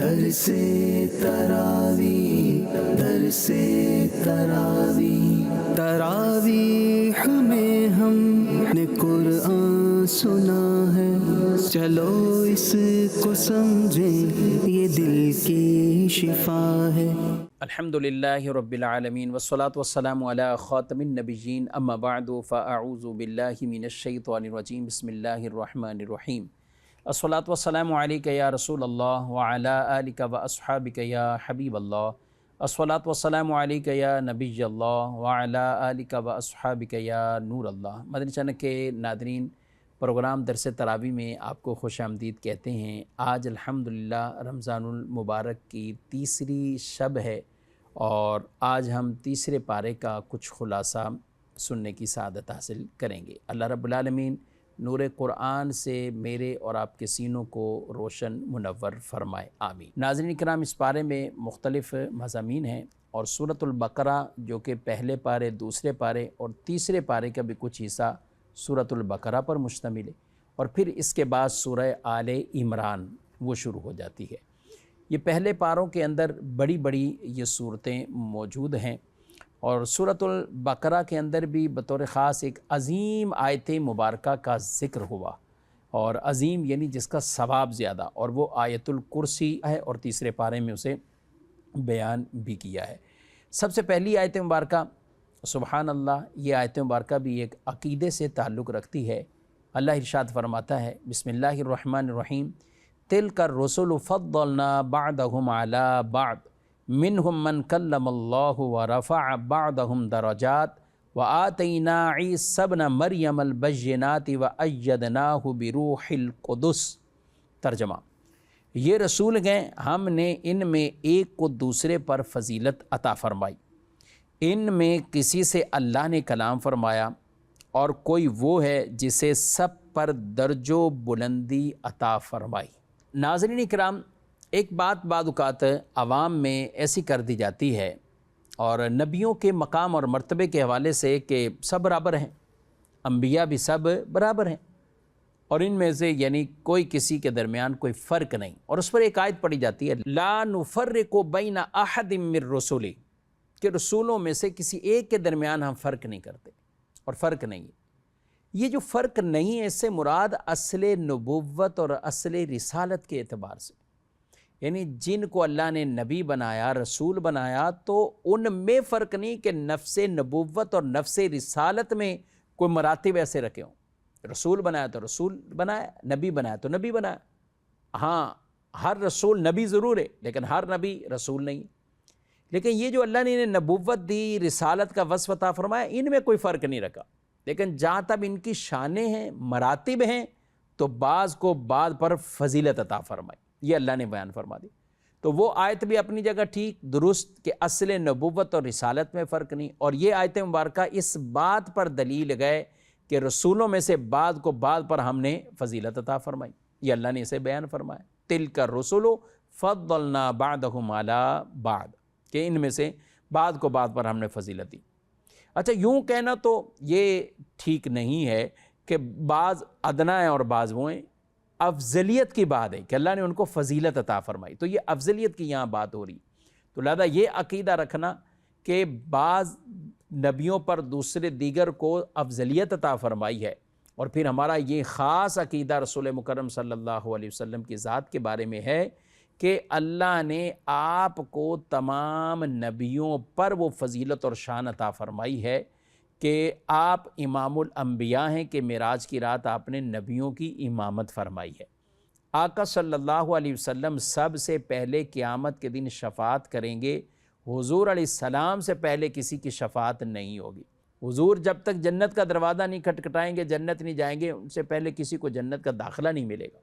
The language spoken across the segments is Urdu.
در سے تراوی در سے تراوی تراویح میں ہم نے قرآن سنا ہے، چلو اس کو سمجھیں یہ دل کی شفا ہے۔ الحمدللہ رب العالمین والصلاة والسلام علی خاتم النبیین، اما بعد فاعوذ باللہ من الشیطان الرجیم، بسم اللہ الرحمن الرحیم۔ الصلاة والسلام علیک یا رسول اللہ وعلی آلک واصحابک یا حبیب اللہ، الصلاة والسلام علیک یا نبی اللہ وعلی آلک واصحابک یا نور اللہ۔ مدنی چینل کے ناظرین، پروگرام درس تراویح میں آپ کو خوش آمدید کہتے ہیں۔ آج الحمدللہ رمضان المبارک کی تیسری شب ہے اور آج ہم تیسرے پارے کا کچھ خلاصہ سننے کی سعادت حاصل کریں گے۔ اللہ رب العالمین نور قرآن سے میرے اور آپ کے سینوں کو روشن منور فرمائے، آمین۔ ناظرین کرام، اس پارے میں مختلف مضامین ہیں اور سورۃ البقرہ جو کہ پہلے پارے، دوسرے پارے اور تیسرے پارے کا بھی کچھ حصہ سورۃ البقرہ پر مشتمل ہے، اور پھر اس کے بعد سورہ آل عمران وہ شروع ہو جاتی ہے۔ یہ پہلے پاروں کے اندر بڑی بڑی یہ صورتیں موجود ہیں، اور سورۃ البقرہ کے اندر بھی بطور خاص ایک عظیم آیت مبارکہ کا ذکر ہوا، اور عظیم یعنی جس کا ثواب زیادہ، اور وہ آیت الکرسی ہے، اور تیسرے پارے میں اسے بیان بھی کیا ہے۔ سب سے پہلی آیت مبارکہ سبحان اللہ، یہ آیت مبارکہ بھی ایک عقیدے سے تعلق رکھتی ہے۔ اللہ ارشاد فرماتا ہے، بسم اللہ الرحمن الرحیم، تلک الرسل فضلنا بعضهم على بعض منهم من کلم اللہ ورفع بعضهم درجات وآتینا عیسی ابن مریم البینات وأیدناہ بروح القدس۔ ترجمہ: یہ رسول گئے، ہم نے ان میں ایک کو دوسرے پر فضیلت عطا فرمائی، ان میں کسی سے اللہ نے کلام فرمایا، اور کوئی وہ ہے جسے سب پر درج و بلندی عطا فرمائی۔ ناظرین کرام، ایک بات بعض اوقات عوام میں ایسی کر دی جاتی ہے، اور نبیوں کے مقام اور مرتبے کے حوالے سے کہ سب برابر ہیں، انبیاء بھی سب برابر ہیں، اور ان میں سے یعنی کوئی کسی کے درمیان کوئی فرق نہیں، اور اس پر ایک آیت پڑھی جاتی ہے، لا نفرق بین احد من رسلی، کہ رسولوں میں سے کسی ایک کے درمیان ہم فرق نہیں کرتے، اور فرق نہیں ہے۔ یہ جو فرق نہیں ہے، اس سے مراد اصل نبوت اور اصل رسالت کے اعتبار سے، یعنی جن کو اللہ نے نبی بنایا، رسول بنایا، تو ان میں فرق نہیں کہ نفس نبوت اور نفس رسالت میں کوئی مراتب ایسے رکھے ہوں۔ رسول بنایا تو رسول بنایا، نبی بنایا تو نبی بنایا۔ ہاں، ہر رسول نبی ضرور ہے، لیکن ہر نبی رسول نہیں۔ لیکن یہ جو اللہ نے انہیں نبوت دی، رسالت کا وصف عطا فرمایا، ان میں کوئی فرق نہیں رکھا، لیکن جہاں تک ان کی شانیں ہیں، مراتب ہیں، تو بعض کو بعض پر فضیلت عطا فرمائی، یہ اللہ نے بیان فرما دی۔ تو وہ آیت بھی اپنی جگہ ٹھیک درست کہ اصل نبوت اور رسالت میں فرق نہیں، اور یہ آیت مبارکہ اس بات پر دلیل گئے کہ رسولوں میں سے بعض کو بعض پر ہم نے فضیلت عطا فرمائی، یہ اللہ نے اسے بیان فرمایا، تلک الرسل فضلنا بعضهم على بعض، کہ ان میں سے بعض کو بعض پر ہم نے فضیلت دی۔ اچھا، یوں کہنا تو یہ ٹھیک نہیں ہے کہ بعض ادنا ہیں اور بعض وہ ہیں، افضلیت کی بات ہے کہ اللہ نے ان کو فضیلت عطا فرمائی، تو یہ افضلیت کی یہاں بات ہو رہی، تو لہذا یہ عقیدہ رکھنا کہ بعض نبیوں پر دوسرے دیگر کو افضلیت عطا فرمائی ہے، اور پھر ہمارا یہ خاص عقیدہ رسول مکرم صلی اللہ علیہ وسلم کی ذات کے بارے میں ہے کہ اللہ نے آپ کو تمام نبیوں پر وہ فضیلت اور شان عطا فرمائی ہے کہ آپ امام الانبیاء ہیں، کہ معراج کی رات آپ نے نبیوں کی امامت فرمائی ہے۔ آقا صلی اللہ علیہ وسلم سب سے پہلے قیامت کے دن شفاعت کریں گے، حضور علیہ السلام سے پہلے کسی کی شفاعت نہیں ہوگی۔ حضور جب تک جنت کا دروازہ نہیں کھٹکھٹائیں گے، جنت نہیں جائیں گے، ان سے پہلے کسی کو جنت کا داخلہ نہیں ملے گا۔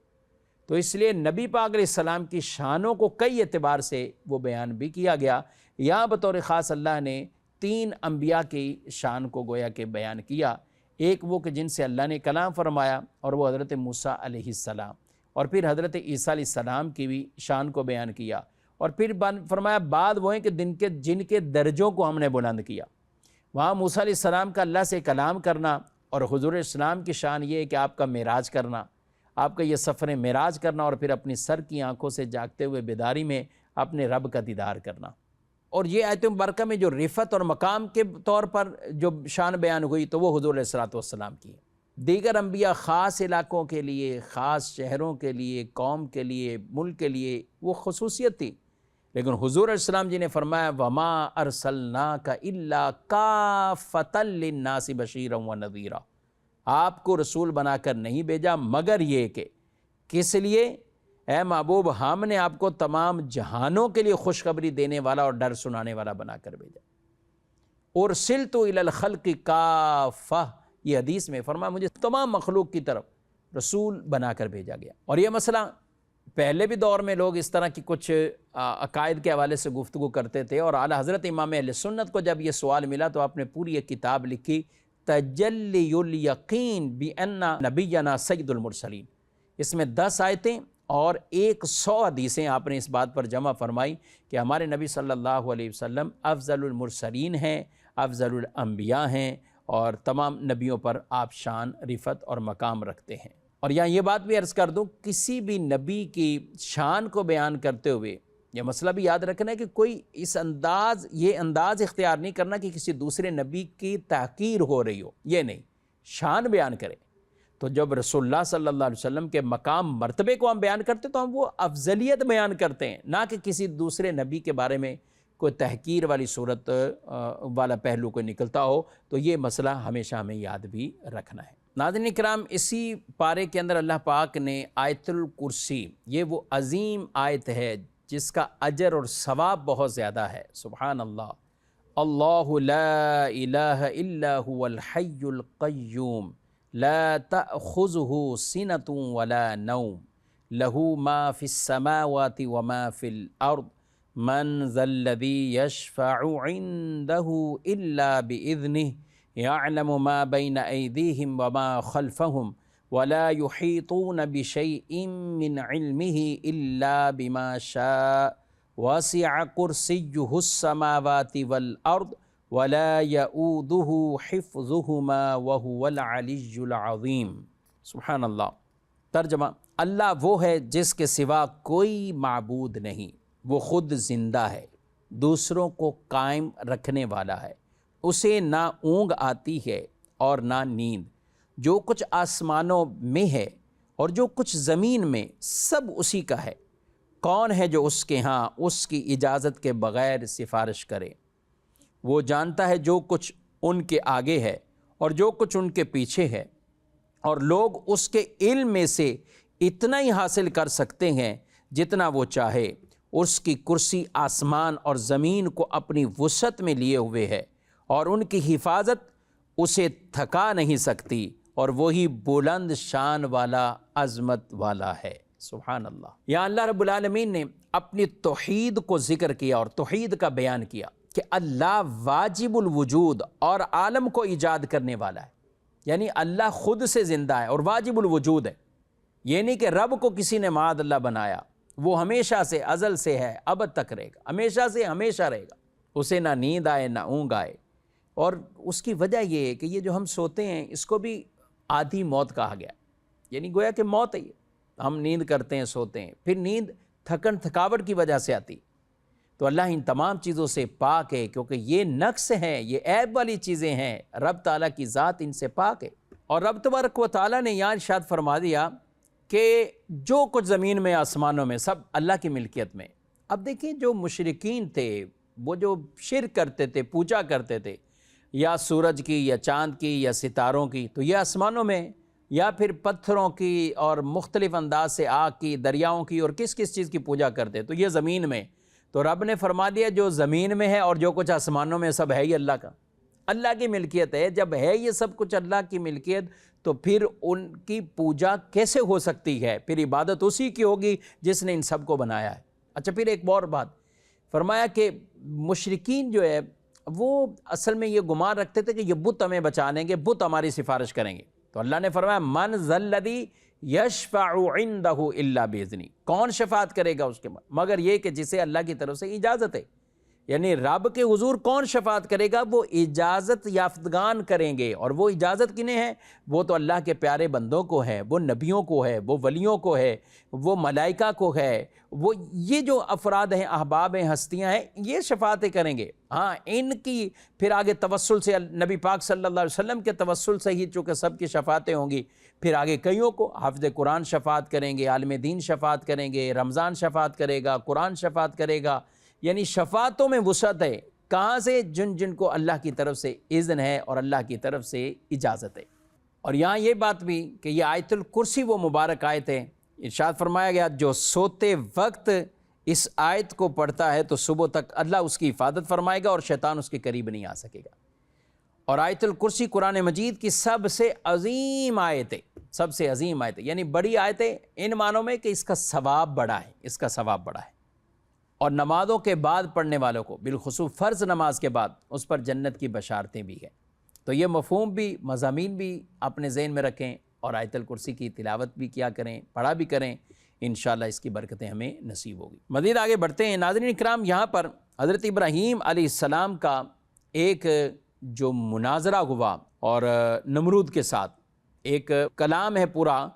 تو اس لیے نبی پاک علیہ السلام کی شانوں کو کئی اعتبار سے وہ بیان بھی کیا گیا۔ یہاں بطور خاص اللہ نے 3 انبیاء کی شان کو گویا کہ بیان کیا، ایک وہ کہ جن سے اللہ نے کلام فرمایا، اور وہ حضرت موسیٰ علیہ السلام، اور پھر حضرت عیسیٰ علیہ السلام کی بھی شان کو بیان کیا، اور پھر فرمایا بعد وہ ہیں کہ جن کے درجوں کو ہم نے بلند کیا۔ وہاں موسیٰ علیہ السلام کا اللہ سے کلام کرنا، اور حضور اسلام کی شان یہ ہے کہ آپ کا معراج کرنا، آپ کا یہ سفر معراج کرنا اور پھر اپنی سر کی آنکھوں سے جاگتے ہوئے بیداری میں اپنے رب کا دیدار کرنا۔ اور یہ آیت مبارکہ میں جو رفعت اور مقام کے طور پر جو شان بیان ہوئی تو وہ حضور علیہ السلام کی ہے۔ دیگر انبیاء خاص علاقوں کے لیے، خاص شہروں کے لیے، قوم کے لیے، ملک کے لیے وہ خصوصیت تھی، لیکن حضور علیہ السلام جی نے فرمایا وَمَا أَرْسَلْنَاكَ إِلَّا كَافَّةً لِلنَّاسِ بَشِيرًا وَنَذِيرًا، آپ کو رسول بنا کر نہیں بھیجا مگر یہ کہ کس لیے؟ اے محبوب ہم نے آپ کو تمام جہانوں کے لیے خوشخبری دینے والا اور ڈر سنانے والا بنا کر بھیجا۔ اُرْسِلْتُ إِلَى الْخَلْقِ كَافَّةً، یہ حدیث میں فرمایا مجھے تمام مخلوق کی طرف رسول بنا کر بھیجا گیا۔ اور یہ مسئلہ پہلے بھی دور میں لوگ اس طرح کی کچھ عقائد کے حوالے سے گفتگو کرتے تھے، اور اعلیٰ حضرت امام اہل سنت کو جب یہ سوال ملا تو آپ نے پوری ایک کتاب لکھی تجلی الیقین بأن نبینا سید المرسلین۔ اس میں 10 آیتیں اور 100 حدیثیں آپ نے اس بات پر جمع فرمائی کہ ہمارے نبی صلی اللہ علیہ وسلم افضل المرسلین ہیں، افضل الانبیاء ہیں، اور تمام نبیوں پر آپ شان، رفعت اور مقام رکھتے ہیں۔ اور یہاں یہ بات بھی عرض کر دوں، کسی بھی نبی کی شان کو بیان کرتے ہوئے یہ مسئلہ بھی یاد رکھنا ہے کہ کوئی یہ انداز اختیار نہیں کرنا کہ کسی دوسرے نبی کی تحقیر ہو رہی ہو، یہ نہیں، شان بیان کرے۔ تو جب رسول اللہ صلی اللہ علیہ وسلم کے مقام مرتبے کو ہم بیان کرتے تو ہم وہ افضلیت بیان کرتے ہیں، نہ کہ کسی دوسرے نبی کے بارے میں کوئی تحقیر والی صورت والا پہلو کوئی نکلتا ہو۔ تو یہ مسئلہ ہمیشہ ہمیں یاد بھی رکھنا ہے۔ ناظرین کرام، اسی پارے کے اندر اللہ پاک نے آیت الکرسی، یہ وہ عظیم آیت ہے جس کا اجر اور ثواب بہت زیادہ ہے۔ سبحان اللہ، اللہ لا الہ الا هو الحی القیوم لا تأخذہ سنۃ ولا نوم لہ ما فی السماوات وما فی الارض من ذا الذی یشفع عنده الا بإذنہ یعلم ما بین ایدیہم وما خلفہم ولا يحيطون بشيء من علمه إلا بما شاء وسع كرسيه السماوات والأرض ولا يؤوده حفظهما وهو العلي العظيم۔ سبحان اللہ۔ ترجمہ، اللہ وہ ہے جس کے سوا کوئی معبود نہیں، وہ خود زندہ ہے، دوسروں کو قائم رکھنے والا ہے، اسے نہ اونگ آتی ہے اور نہ نیند، جو کچھ آسمانوں میں ہے اور جو کچھ زمین میں سب اسی کا ہے۔ کون ہے جو اس کے ہاں اس کی اجازت کے بغیر سفارش کرے؟ وہ جانتا ہے جو کچھ ان کے آگے ہے اور جو کچھ ان کے پیچھے ہے، اور لوگ اس کے علم میں سے اتنا ہی حاصل کر سکتے ہیں جتنا وہ چاہے۔ اس کی کرسی آسمان اور زمین کو اپنی وسعت میں لیے ہوئے ہے، اور ان کی حفاظت اسے تھکا نہیں سکتی، اور وہی بلند شان والا، عظمت والا ہے۔ سبحان اللہ۔ یہاں اللہ رب العالمین نے اپنی توحید کو ذکر کیا اور توحید کا بیان کیا کہ اللہ واجب الوجود اور عالم کو ایجاد کرنے والا ہے، یعنی اللہ خود سے زندہ ہے اور واجب الوجود ہے۔ یہ نہیں کہ رب کو کسی نے معاذ اللہ بنایا، وہ ہمیشہ سے، ازل سے ہے، ابد تک رہے گا، ہمیشہ سے ہمیشہ رہے گا، اسے نہ نیند آئے نہ اونگ آئے۔ اور اس کی وجہ یہ ہے کہ یہ جو ہم سوتے ہیں اس کو بھی آدھی موت کہا گیا، یعنی گویا کہ موت ہے یہ، ہم نیند کرتے ہیں، سوتے ہیں، پھر نیند تھکاوٹ کی وجہ سے آتی۔ تو اللہ ان تمام چیزوں سے پاک ہے، کیونکہ یہ نقص ہیں، یہ عیب والی چیزیں ہیں، رب تعالیٰ کی ذات ان سے پاک ہے۔ اور رب تبارک و تعالیٰ نے یہاں ارشاد فرما دیا کہ جو کچھ زمین میں، آسمانوں میں، سب اللہ کی ملکیت میں۔ اب دیکھیں جو مشرکین تھے، وہ جو شرک کرتے تھے، پوجا کرتے تھے، یا سورج کی یا چاند کی یا ستاروں کی، تو یہ آسمانوں میں، یا پھر پتھروں کی اور مختلف انداز سے آگ کی، دریاؤں کی، اور کس کس چیز کی پوجا کرتے، تو یہ زمین میں۔ تو رب نے فرما دیا جو زمین میں ہے اور جو کچھ آسمانوں میں سب ہے ہی اللہ کا، اللہ کی ملکیت ہے۔ جب ہے یہ سب کچھ اللہ کی ملکیت، تو پھر ان کی پوجا کیسے ہو سکتی ہے؟ پھر عبادت اسی کی ہوگی جس نے ان سب کو بنایا ہے۔ اچھا، پھر ایک اور بات فرمایا کہ مشرکین جو ہے وہ اصل میں یہ گمان رکھتے تھے کہ یہ بت ہمیں بچا لیں گے، بت ہماری سفارش کریں گے۔ تو اللہ نے فرمایا من ذا الذی یشفع عندہ الا باذنہ، کون شفاعت کرے گا اس کے بعد مگر یہ کہ جسے اللہ کی طرف سے اجازت ہے۔ یعنی رب کے حضور کون شفاعت کرے گا؟ وہ اجازت یافتگان کریں گے، اور وہ اجازت کنہیں ہے؟ وہ تو اللہ کے پیارے بندوں کو ہے، وہ نبیوں کو ہے، وہ ولیوں کو ہے، وہ ملائکہ کو ہے، وہ یہ جو افراد ہیں، احباب ہیں، ہستیاں ہیں، یہ شفاعتیں کریں گے۔ ہاں ان کی پھر آگے توسل سے، نبی پاک صلی اللہ علیہ وسلم کے توسل سے ہی چونکہ سب کی شفاعتیں ہوں گی، پھر آگے کئیوں کو حافظ قرآن شفاعت کریں گے، عالم دین شفاعت کریں گے، رمضان شفاعت کرے گا، قرآن شفاعت کرے گا۔ یعنی شفاعتوں میں وسعت ہے، کہاں سے؟ جن کو اللہ کی طرف سے اذن ہے اور اللہ کی طرف سے اجازت ہے۔ اور یہاں یہ بات بھی کہ یہ آیت الکرسی وہ مبارک آیت ہے، ارشاد فرمایا گیا جو سوتے وقت اس آیت کو پڑھتا ہے تو صبح تک اللہ اس کی حفاظت فرمائے گا اور شیطان اس کے قریب نہیں آ سکے گا۔ اور آیت الکرسی قرآن مجید کی سب سے عظیم آیت ہے، سب سے عظیم آیت ہے، یعنی بڑی آیت ہے ان معنوں میں کہ اس کا ثواب بڑا ہے، اس کا ثواب بڑا ہے، اور نمازوں کے بعد پڑھنے والوں کو، بالخصوص فرض نماز کے بعد، اس پر جنت کی بشارتیں بھی ہیں۔ تو یہ مفہوم بھی، مضامین بھی اپنے ذہن میں رکھیں، اور آیت الکرسی کی تلاوت بھی کیا کریں، پڑھا بھی کریں، انشاءاللہ اس کی برکتیں ہمیں نصیب ہوگی۔ مزید آگے بڑھتے ہیں ناظرین اکرام، یہاں پر حضرت ابراہیم علیہ السلام کا ایک جو مناظرہ ہوا اور نمرود کے ساتھ ایک کلام ہے پورا،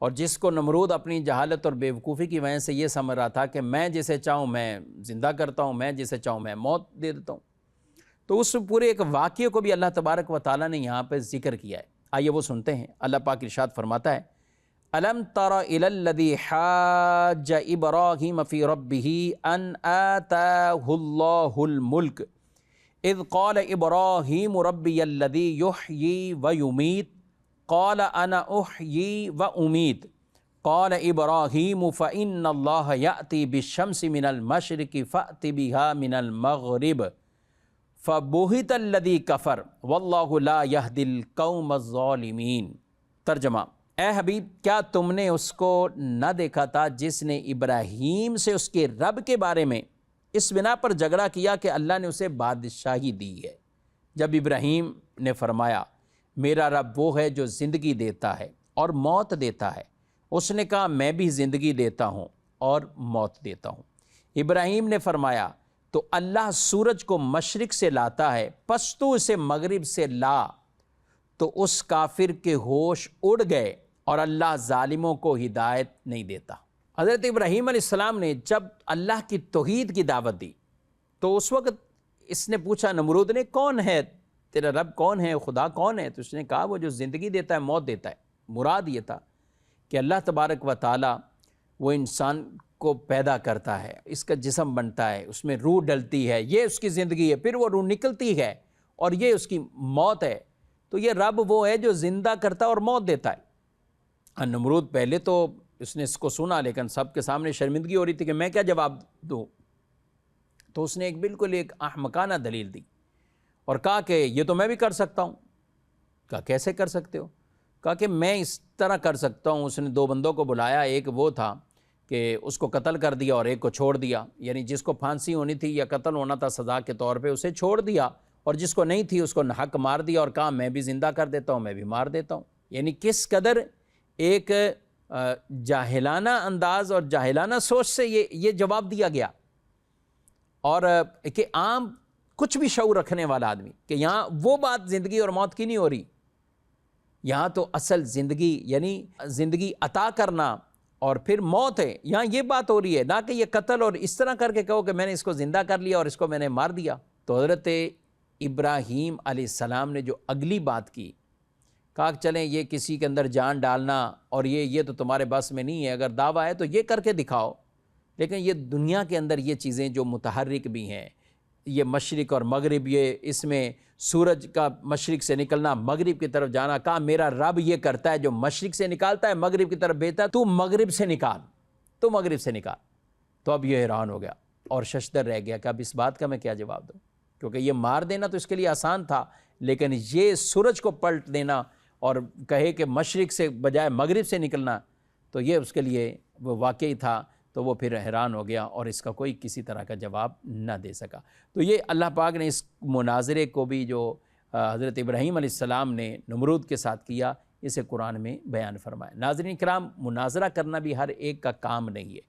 اور جس کو نمرود اپنی جہالت اور بیوقوفی کی وجہ سے یہ سمجھ رہا تھا کہ میں جسے چاہوں میں زندہ کرتا ہوں، میں جسے چاہوں میں موت دے دیتا ہوں، تو اس پورے ایک واقعے کو بھی اللہ تبارک و تعالیٰ نے یہاں پہ ذکر کیا ہے۔ آئیے وہ سنتے ہیں۔ اللہ پاک ارشاد فرماتا ہے أَلَمْ تَرَ إِلَى الَّذِي حَاجَّ إِبْرَاهِيمَ فِي رَبِّهِ أَنْ آتَاهُ اللَّهُ الْمُلْكَ إِذْ قَالَ إِبْرَاهِيمُ رَبِّيَ الَّذِي يُحْيِي وَيُمِيتُ قَالَ أَنَا أُحْيِي وَأُمِيتُ قَالَ إِبْرَاهِيمُ فَإِنَّ اللَّهَ يَأْتِي بِالشَّمْسِ مِنَ الْمَشْرِقِ فَأْتِ بِهَا مِنَ الْمَغْرِبِ فَبُهِتَ الَّذِي كَفَرَ وَاللَّهُ لَا يَهْدِي الْقَوْمَ الظَّالِمِينَ۔ ترجمہ: اے حبیب، کیا تم نے اس کو نہ دیکھا تھا جس نے ابراہیم سے اس کے رب کے بارے میں اس بنا پر جھگڑا کیا کہ اللہ نے اسے بادشاہی دی ہے، جب ابراہیم نے فرمایا میرا رب وہ ہے جو زندگی دیتا ہے اور موت دیتا ہے، اس نے کہا میں بھی زندگی دیتا ہوں اور موت دیتا ہوں۔ ابراہیم نے فرمایا تو اللہ سورج کو مشرق سے لاتا ہے، پس تو اسے مغرب سے لا، تو اس کافر کے ہوش اڑ گئے اور اللہ ظالموں کو ہدایت نہیں دیتا۔ حضرت ابراہیم علیہ السلام نے جب اللہ کی توحید کی دعوت دی تو اس وقت اس نے پوچھا نمرود نے کون ہے تیرا رب، کون ہے خدا کون ہے؟ تو اس نے کہا وہ جو زندگی دیتا ہے موت دیتا ہے۔ مراد یہ تھا کہ اللہ تبارک و تعالی وہ انسان کو پیدا کرتا ہے، اس کا جسم بنتا ہے، اس میں روح ڈلتی ہے، یہ اس کی زندگی ہے، پھر وہ روح نکلتی ہے اور یہ اس کی موت ہے۔ تو یہ رب وہ ہے جو زندہ کرتا ہے اور موت دیتا ہے۔ نمرود پہلے تو اس نے اس کو سنا، لیکن سب کے سامنے شرمندگی ہو رہی تھی کہ میں کیا جواب دوں، تو اس نے ایک بالکل ایک احمقانہ دلیل دی اور کہا کہ یہ تو میں بھی کر سکتا ہوں۔ کہا کیسے کر سکتے ہو؟ کہا کہ میں اس طرح کر سکتا ہوں۔ اس نے دو بندوں کو بلایا، ایک وہ تھا کہ اس کو قتل کر دیا اور ایک کو چھوڑ دیا، یعنی جس کو پھانسی ہونی تھی یا قتل ہونا تھا سزا کے طور پہ اسے چھوڑ دیا، اور جس کو نہیں تھی اس کو ناحق مار دیا اور کہا میں بھی زندہ کر دیتا ہوں، میں بھی مار دیتا ہوں۔ یعنی کس قدر ایک جاہلانہ انداز اور جاہلانہ سوچ سے یہ جواب دیا گیا، اور کہ عام کچھ بھی شعور رکھنے والا آدمی کہ یہاں وہ بات زندگی اور موت کی نہیں ہو رہی، یہاں تو اصل زندگی یعنی زندگی عطا کرنا اور پھر موت ہے، یہاں یہ بات ہو رہی ہے، نہ کہ یہ قتل اور اس طرح کر کے کہو کہ میں نے اس کو زندہ کر لیا اور اس کو میں نے مار دیا۔ تو حضرت ابراہیم علیہ السلام نے جو اگلی بات کی، کہا چلیں یہ کسی کے اندر جان ڈالنا اور یہ تو تمہارے بس میں نہیں ہے، اگر دعویٰ ہے تو یہ کر کے دکھاؤ، لیکن یہ دنیا کے اندر یہ چیزیں جو متحرک بھی ہیں، یہ مشرق اور مغرب، یہ اس میں سورج کا مشرق سے نکلنا مغرب کی طرف جانا، کہا میرا رب یہ کرتا ہے جو مشرق سے نکالتا ہے مغرب کی طرف بھیجتا ہے، تو مغرب سے نکال، تو مغرب سے نکال۔ تو اب یہ حیران ہو گیا اور ششدر رہ گیا کہ اب اس بات کا میں کیا جواب دوں، کیونکہ یہ مار دینا تو اس کے لیے آسان تھا، لیکن یہ سورج کو پلٹ دینا اور کہے کہ مشرق سے بجائے مغرب سے نکلنا، تو یہ اس کے لیے وہ واقعی تھا، تو وہ پھر حیران ہو گیا اور اس کا کوئی کسی طرح کا جواب نہ دے سکا۔ تو یہ اللہ پاک نے اس مناظرے کو بھی جو حضرت ابراہیم علیہ السلام نے نمرود کے ساتھ کیا، اسے قرآن میں بیان فرمایا۔ ناظرین کرام، مناظرہ کرنا بھی ہر ایک کا کام نہیں ہے،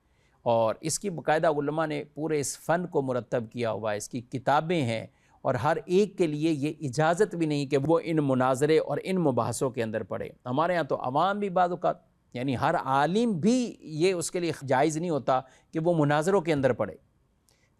اور اس کی باقاعدہ علماء نے پورے اس فن کو مرتب کیا ہوا ہے، اس کی کتابیں ہیں، اور ہر ایک کے لیے یہ اجازت بھی نہیں کہ وہ ان مناظرے اور ان مباحثوں کے اندر پڑھے۔ ہمارے ہاں تو عوام بھی بعض اوقات، یعنی ہر عالم بھی یہ اس کے لیے جائز نہیں ہوتا کہ وہ مناظروں کے اندر پڑھے،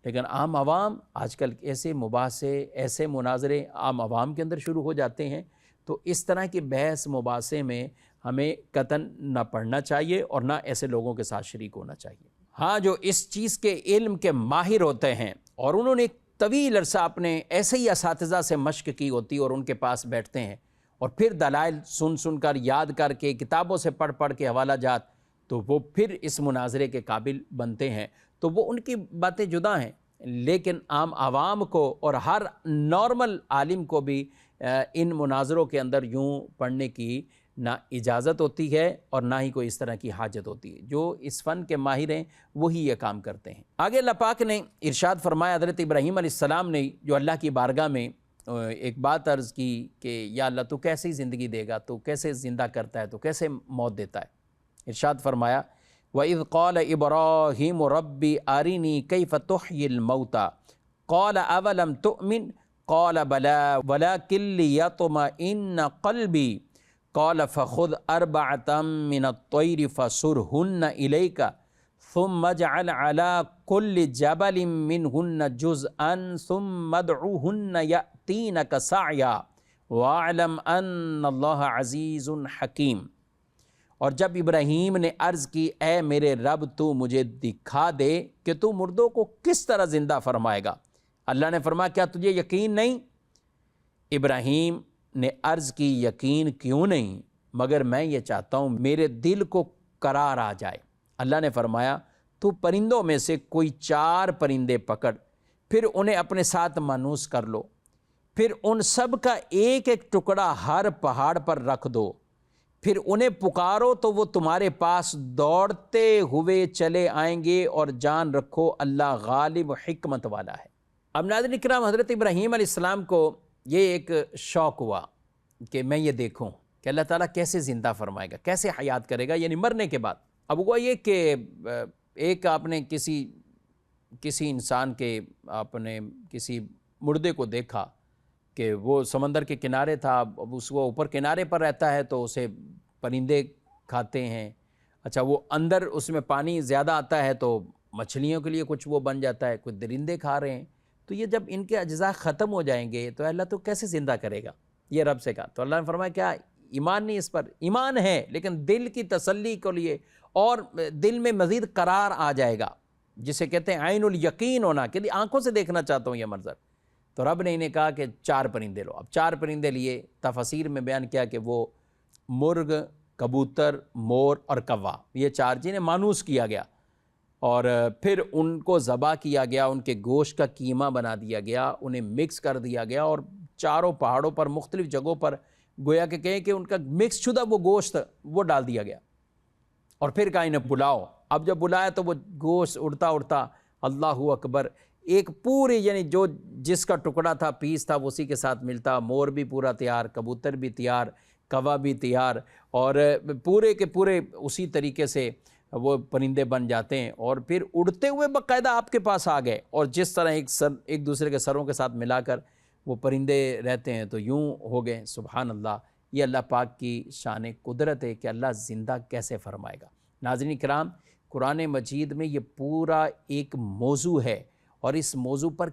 لیکن عام عوام آج کل ایسے مباحثے، ایسے مناظرے عام عوام کے اندر شروع ہو جاتے ہیں۔ تو اس طرح کے بحث مباحثے میں ہمیں قطعاً نہ پڑھنا چاہیے اور نہ ایسے لوگوں کے ساتھ شریک ہونا چاہیے۔ ہاں، جو اس چیز کے علم کے ماہر ہوتے ہیں اور انہوں نے ایک طویل عرصہ اپنے ایسے ہی اساتذہ سے مشق کی ہوتی اور ان کے پاس بیٹھتے ہیں اور پھر دلائل سن کر، یاد کر کے، کتابوں سے پڑھ کے حوالہ جات، تو وہ پھر اس مناظرے کے قابل بنتے ہیں، تو وہ ان کی باتیں جدا ہیں۔ لیکن عام عوام کو اور ہر نارمل عالم کو بھی ان مناظروں کے اندر یوں پڑھنے کی نہ اجازت ہوتی ہے اور نہ ہی کوئی اس طرح کی حاجت ہوتی ہے۔ جو اس فن کے ماہر ہیں وہی یہ کام کرتے ہیں۔ آگے اللہ پاک نے ارشاد فرمایا، حضرت ابراہیم علیہ السلام نے جو اللہ کی بارگاہ میں ایک بات عرض کی کہ یا اللہ تو کیسی زندگی دے گا، تو کیسے زندہ کرتا ہے، تو کیسے موت دیتا ہے۔ ارشاد فرمایا، وَإِذْ قَالَ إِبْرَاهِيمُ رَبِّ أَرِنِي كَيْفَ تُحْيِي الْمَوْتَى قَالَ أَوَلَمْ تُؤْمِنْ قَالَ بَلَىٰ وَلَٰكِن لِيَطْمَئِنَّ قَلْبِي قَالَ فَخُذْ أَرْبَعَةً مِّنَ الطَّيْرِ فَصُرْهُنَّ إِلَيْكَ ثُمَّ اجْعَلْ عَلَىٰ كُلِّ جَبَلٍ مِّنْهُنَّ جُزْءًا ثُمَّ ادْعُهُنَّ يَأْتِينَكَ سَعْيًا وَاعْلَمْ أَنَّ اللَّهَ عَزِيزٌ حَكِيمٌ۔ اور جب ابراہیم نے عرض کی، اے میرے رب تو مجھے دکھا دے کہ تو مردوں کو کس طرح زندہ فرمائے گا۔ اللہ نے فرمایا، کیا تجھے یقین نہیں؟ ابراہیم نے عرض کی، یقین کیوں نہیں، مگر میں یہ چاہتا ہوں میرے دل کو قرار آ جائے۔ اللہ نے فرمایا، تو پرندوں میں سے کوئی 4 پرندے پکڑ، پھر انہیں اپنے ساتھ مانوس کر لو، پھر ان سب کا ایک ایک ٹکڑا ہر پہاڑ پر رکھ دو، پھر انہیں پکارو تو وہ تمہارے پاس دوڑتے ہوئے چلے آئیں گے، اور جان رکھو اللہ غالب و حکمت والا ہے۔ اب ناظرین اکرام، حضرت ابراہیم علیہ السلام کو یہ ایک شوق ہوا کہ میں یہ دیکھوں کہ اللہ تعالیٰ کیسے زندہ فرمائے گا، کیسے حیات کرے گا، یعنی مرنے کے بعد۔ اب ہوا یہ کہ ایک آپ نے کسی انسان کے، آپ نے کسی مردے کو دیکھا کہ وہ سمندر کے کنارے تھا، اب وہ اوپر کنارے پر رہتا ہے تو اسے پرندے کھاتے ہیں۔ اچھا، وہ اندر اس میں پانی زیادہ آتا ہے تو مچھلیوں کے لیے کچھ وہ بن جاتا ہے، کچھ درندے کھا رہے ہیں۔ تو یہ جب ان کے اجزاء ختم ہو جائیں گے تو اللہ تو کیسے زندہ کرے گا؟ یہ رب سے کہا۔ تو اللہ نے فرمایا، کیا ایمان نہیں اس پر؟ ایمان ہے، لیکن دل کی تسلی کے لیے اور دل میں مزید قرار آ جائے گا، جسے کہتے ہیں عین الیقین ہونا، کہ آنکھوں سے دیکھنا چاہتا ہوں یہ منظر۔ تو رب نے انہیں کہا کہ 4 پرندے لو۔ اب 4 پرندے لیے، تفاسیر میں بیان کیا کہ وہ مرغ، کبوتر، مور اور کوا، یہ 4 جنہیں مانوس کیا گیا، اور پھر ان کو ذبح کیا گیا، ان کے گوشت کا قیمہ بنا دیا گیا، انہیں مکس کر دیا گیا، اور چاروں پہاڑوں پر مختلف جگہوں پر گویا کہ کہیں کہ ان کا مکس شدہ وہ گوشت وہ ڈال دیا گیا، اور پھر کہا انہیں بلاؤ۔ اب جب بلایا تو وہ گوشت اڑتا اڑتا، اللہ اکبر، ایک پورے، یعنی جو جس کا ٹکڑا تھا، پیس تھا، اسی کے ساتھ ملتا، مور بھی پورا تیار، کبوتر بھی تیار، کوا بھی تیار، اور پورے کے پورے اسی طریقے سے وہ پرندے بن جاتے ہیں، اور پھر اڑتے ہوئے باقاعدہ آپ کے پاس آ گئے، اور جس طرح ایک دوسرے کے سروں کے ساتھ ملا کر وہ پرندے رہتے ہیں تو یوں ہو گئے۔ سبحان اللہ، یہ اللہ پاک کی شان قدرت ہے کہ اللہ زندہ کیسے فرمائے گا۔ ناظرین کرام، قرآن مجید میں یہ پورا ایک موضوع ہے، اور اس موضوع پر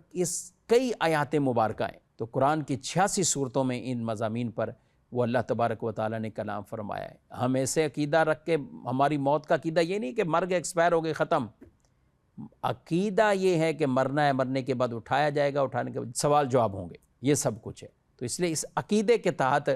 کئی آیات مبارکہ ہیں۔ تو قرآن کی 86 صورتوں میں ان مضامین پر وہ اللہ تبارک و تعالیٰ نے کلام فرمایا ہے۔ ہم ایسے عقیدہ رکھ کے، ہماری موت کا عقیدہ یہ نہیں کہ مر گئے، ایکسپائر ہو گئے، ختم۔ عقیدہ یہ ہے کہ مرنا ہے، مرنے کے بعد اٹھایا جائے گا، اٹھانے کے بعد سوال جواب ہوں گے، یہ سب کچھ ہے۔ تو اس لیے اس عقیدے کے تحت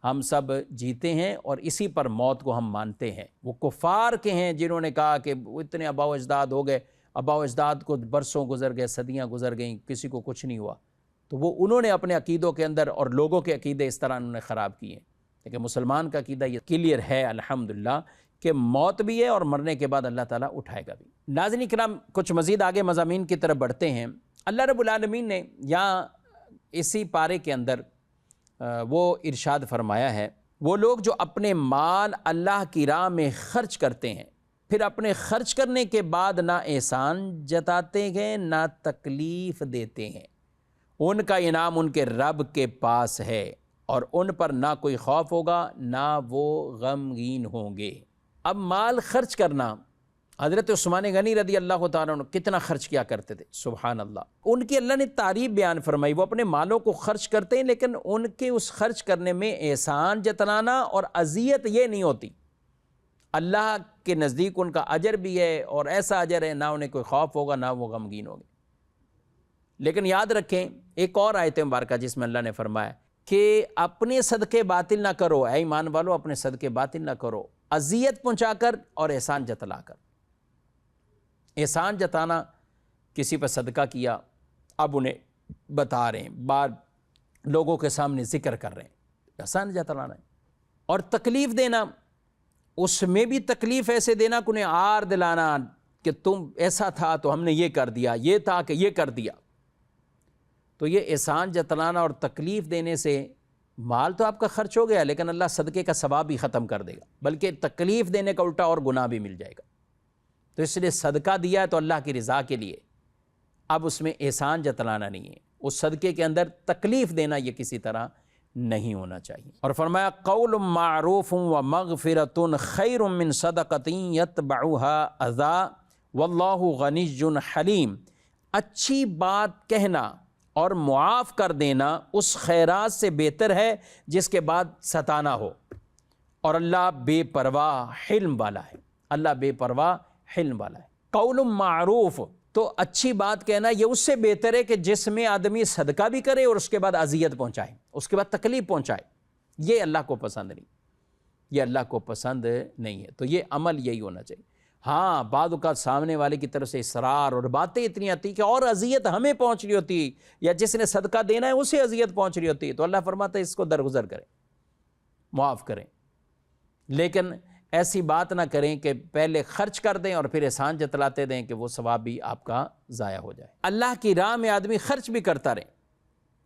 ہم سب جیتے ہیں، اور اسی پر موت کو ہم مانتے ہیں۔ وہ کفار کے ہیں جنہوں نے کہا کہ وہ اتنے آباء و اجداد ہو گئے، آباء و اجداد کو برسوں گزر گئے، صدیاں گزر گئیں، کسی کو کچھ نہیں ہوا، تو وہ انہوں نے اپنے عقیدوں کے اندر اور لوگوں کے عقیدے اس طرح انہوں نے خراب کیے ہیں۔ لیکن مسلمان کا عقیدہ یہ کلیئر ہے الحمدللہ کہ موت بھی ہے، اور مرنے کے بعد اللہ تعالیٰ اٹھائے گا بھی۔ ناظرین کرام، کچھ مزید آگے مضامین کی طرف بڑھتے ہیں۔ اللہ رب العالمین نے یہاں اسی پارے کے اندر وہ ارشاد فرمایا ہے، وہ لوگ جو اپنے مال اللہ کی راہ میں خرچ کرتے ہیں، پھر اپنے خرچ کرنے کے بعد نہ احسان جتاتے ہیں نہ تکلیف دیتے ہیں۔ ان کا انعام ان کے رب کے پاس ہے اور ان پر نہ کوئی خوف ہوگا نہ وہ غمگین ہوں گے۔ اب مال خرچ کرنا، حضرت عثمان غنی رضی اللہ تعالیٰ عنہ کتنا خرچ کیا کرتے تھے، سبحان اللہ۔ ان کی اللہ نے تعریف بیان فرمائی، وہ اپنے مالوں کو خرچ کرتے ہیں لیکن ان کے اس خرچ کرنے میں احسان جتلانا اور اذیت یہ نہیں ہوتی۔ اللہ کے نزدیک ان کا اجر بھی ہے اور ایسا اجر ہے، نہ انہیں کوئی خوف ہوگا نہ وہ غمگین ہوں گے۔ لیکن یاد رکھیں ایک اور آیت مبارکہ جس میں اللہ نے فرمایا کہ اپنے صدقے باطل نہ کرو، اے ایمان والو اپنے صدقے باطل نہ کرو، اذیت پہنچا کر اور احسان جتلا کر۔ احسان جتانا، کسی پر صدقہ کیا، اب انہیں بتا رہے ہیں، بعد لوگوں کے سامنے ذکر کر رہے ہیں، احسان جتلانا ہے۔ اور تکلیف دینا، اس میں بھی تکلیف ایسے دینا کہ انہیں آر دلانا کہ تم ایسا تھا تو ہم نے یہ کر دیا، یہ تھا کہ یہ کر دیا۔ تو یہ احسان جتلانا اور تکلیف دینے سے مال تو آپ کا خرچ ہو گیا لیکن اللہ صدقے کا ثواب بھی ختم کر دے گا، بلکہ تکلیف دینے کا الٹا اور گناہ بھی مل جائے گا۔ تو اس لیے صدقہ دیا ہے تو اللہ کی رضا کے لیے، اب اس میں احسان جتلانا نہیں ہے، اس صدقے کے اندر تکلیف دینا یہ کسی طرح نہیں ہونا چاہیے۔ اور فرمایا قول معروف و مغفرۃ خیر من صدقۃ یتبعها اذی واللہ غنی حلیم، اچھی بات کہنا اور معاف کر دینا اس خیرات سے بہتر ہے جس کے بعد ستانا ہو، اور اللہ بے پرواہ حلم والا ہے، اللہ بے پرواہ حلم والا ہے۔ قول معروف، تو اچھی بات کہنا یہ اس سے بہتر ہے کہ جس میں آدمی صدقہ بھی کرے اور اس کے بعد اذیت پہنچائے، اس کے بعد تکلیف پہنچائے، یہ اللہ کو پسند نہیں، یہ اللہ کو پسند نہیں ہے۔ تو یہ عمل یہی ہونا چاہیے۔ ہاں بعض اوقات سامنے والے کی طرف سے اصرار اور باتیں اتنی آتی کہ اور اذیت ہمیں پہنچ رہی ہوتی یا جس نے صدقہ دینا ہے اسے اذیت پہنچ رہی ہوتی، تو اللہ فرماتا ہے اس کو درگزر کریں، معاف کریں، لیکن ایسی بات نہ کریں کہ پہلے خرچ کر دیں اور پھر احسان جتلاتے دیں کہ وہ ثواب بھی آپ کا ضائع ہو جائے۔ اللہ کی راہ میں آدمی خرچ بھی کرتا رہے،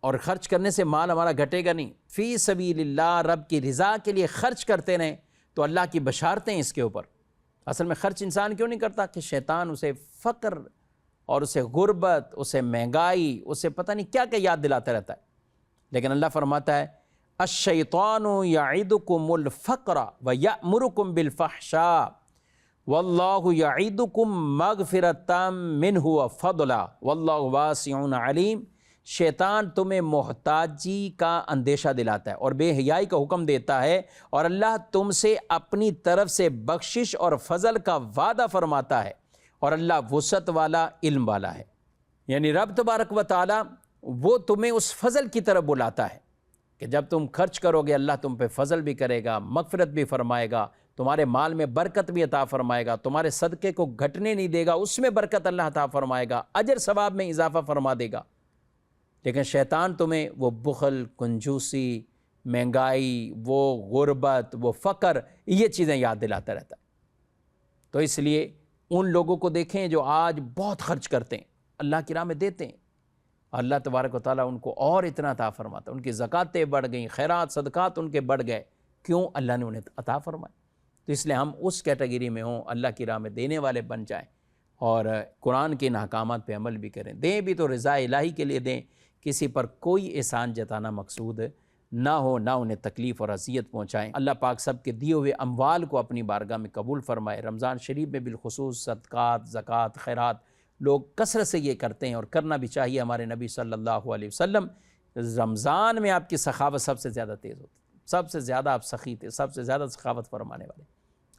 اور خرچ کرنے سے مال ہمارا گھٹے گا نہیں، فی سبیل اللہ، رب کی رضا کے لیے خرچ کرتے رہیں تو اللہ کی بشارتیں اس کے اوپر۔ اصل میں خرچ انسان کیوں نہیں کرتا کہ شیطان اسے فقر اور اسے غربت، اسے مہنگائی، اسے پتہ نہیں کیا کیا یاد دلاتا رہتا ہے، لیکن اللہ فرماتا ہے الشیطان یعدکم الفقر ویأمرکم بالفحشاء واللہ یعدکم مغفرۃ منہ وفضلا واللہ واسع علیم۔ شیطان تمہیں محتاجی کا اندیشہ دلاتا ہے اور بے حیائی کا حکم دیتا ہے، اور اللہ تم سے اپنی طرف سے بخشش اور فضل کا وعدہ فرماتا ہے، اور اللہ وسعت والا، علم والا ہے۔ یعنی رب تبارک و تعالی وہ تمہیں اس فضل کی طرف بلاتا ہے کہ جب تم خرچ کرو گے اللہ تم پہ فضل بھی کرے گا، مغفرت بھی فرمائے گا، تمہارے مال میں برکت بھی عطا فرمائے گا، تمہارے صدقے کو گھٹنے نہیں دے گا، اس میں برکت اللہ عطا فرمائے گا، اجر ثواب میں اضافہ فرما دے گا۔ لیکن شیطان تمہیں وہ بخل، کنجوسی، مہنگائی، وہ غربت، وہ فقر، یہ چیزیں یاد دلاتا رہتا ہے۔ تو اس لیے ان لوگوں کو دیکھیں جو آج بہت خرچ کرتے ہیں، اللہ کی راہ میں دیتے ہیں، اللہ تبارک و تعالیٰ ان کو اور اتنا عطا فرماتا ہے، ان کی زکاتیں بڑھ گئیں، خیرات صدقات ان کے بڑھ گئے، کیوں؟ اللہ نے انہیں عطا فرمایا۔ تو اس لیے ہم اس کیٹیگری میں ہوں، اللہ کی راہ میں دینے والے بن جائیں اور قرآن کے ان احکامات پہ عمل بھی کریں۔ دیں بھی تو رضا الہی کے لیے دیں، کسی پر کوئی احسان جتانا مقصود نہ ہو، نہ انہیں تکلیف اور اذیت پہنچائیں۔ اللہ پاک سب کے دیے ہوئے اموال کو اپنی بارگاہ میں قبول فرمائے۔ رمضان شریف میں بالخصوص صدقات، زکوٰۃ، خیرات لوگ کثرت سے یہ کرتے ہیں اور کرنا بھی چاہیے۔ ہمارے نبی صلی اللہ علیہ وسلم رمضان میں آپ کی سخاوت سب سے زیادہ تیز ہوتی، سب سے زیادہ آپ سخی تھے، سب سے زیادہ سخاوت فرمانے والے۔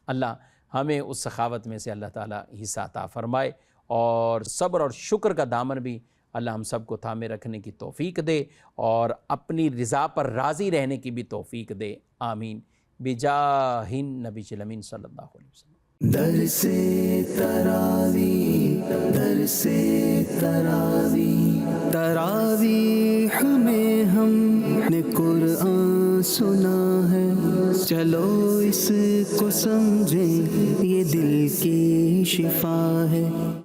اللہ ہمیں اس سخاوت میں سے اللہ تعالیٰ حصہ عطا فرمائے، اور صبر اور شکر کا دامن بھی اللہ ہم سب کو تھامے رکھنے کی توفیق دے اور اپنی رضا پر راضی رہنے کی بھی توفیق دے، آمین، بجاہ نبی الامین صلی اللہ علیہ وسلم۔ در سے تراوی، در سے تراوی، تراویح میں ہم نے قرآن سنا ہے، چلو اس کو سمجھیں یہ دل کی شفا ہے۔